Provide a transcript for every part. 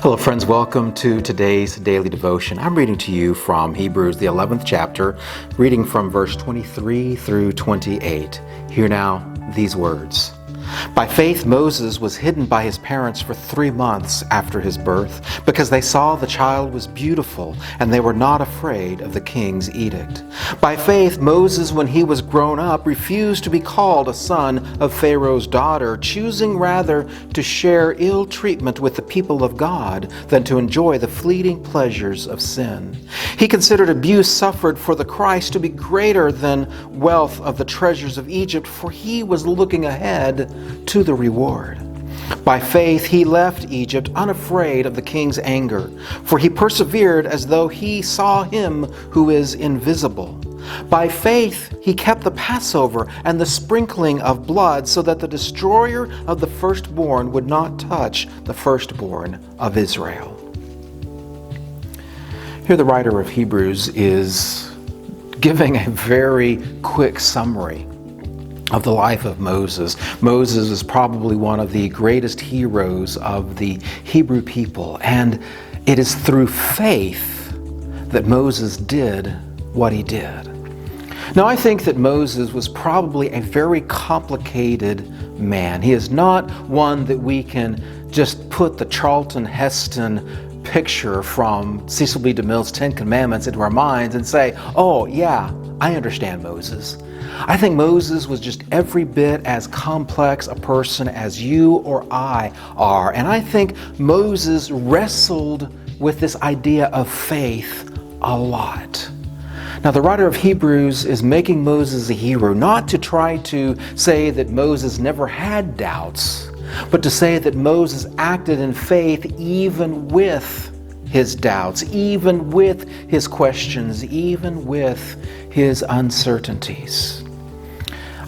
Hello friends, welcome to today's daily devotion. I'm reading to you from Hebrews, the 11th chapter, reading from verse 23 through 28. Hear now these words. By faith, Moses was hidden by his parents for 3 months after his birth, because they saw the child was beautiful, and they were not afraid of the king's edict. By faith, Moses, when he was grown up, refused to be called a son of Pharaoh's daughter, choosing rather to share ill treatment with the people of God than to enjoy the fleeting pleasures of sin. He considered abuse suffered for the Christ to be greater than wealth of the treasures of Egypt, for he was looking ahead to the reward. By faith he left Egypt unafraid of the king's anger, for he persevered as though he saw him who is invisible. By faith he kept the Passover and the sprinkling of blood, so that the destroyer of the firstborn would not touch the firstborn of Israel. Here the writer of Hebrews is giving a very quick summary of the life of Moses. Moses is probably one of the greatest heroes of the Hebrew people, and it is through faith that Moses did what he did. Now, I think that Moses was probably a very complicated man. He is not one that we can just put the Charlton Heston picture from Cecil B. DeMille's 10 Commandments into our minds and say, oh yeah, I understand Moses. I think Moses was just every bit as complex a person as you or I are. And I think Moses wrestled with this idea of faith a lot. Now, the writer of Hebrews is making Moses a hero, not to try to say that Moses never had doubts, but to say that Moses acted in faith even with his doubts, even with his questions, even with his uncertainties.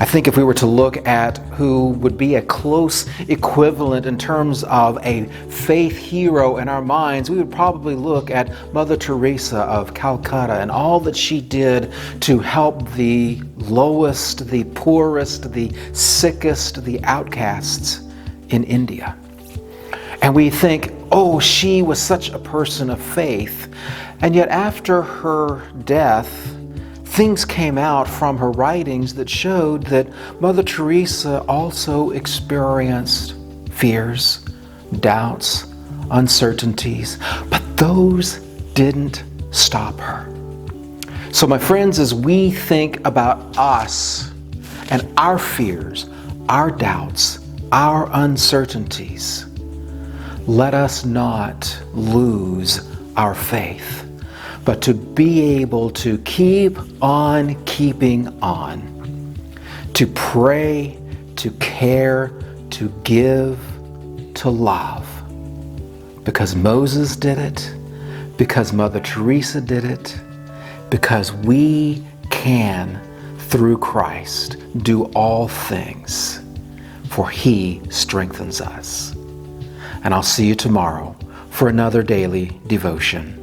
I think if we were to look at who would be a close equivalent in terms of a faith hero in our minds, we would probably look at Mother Teresa of Calcutta and all that she did to help the lowest, the poorest, the sickest, the outcasts in India. And we think, oh, she was such a person of faith. And yet after her death, things came out from her writings that showed that Mother Teresa also experienced fears, doubts, uncertainties, but those didn't stop her. So my friends, as we think about us and our fears, our doubts, our uncertainties, let us not lose our faith, but to be able to keep on keeping on, to pray, to care, to give, to love. Because Moses did it, because Mother Teresa did it, because we can, through Christ, do all things, for He strengthens us. And I'll see you tomorrow for another daily devotion.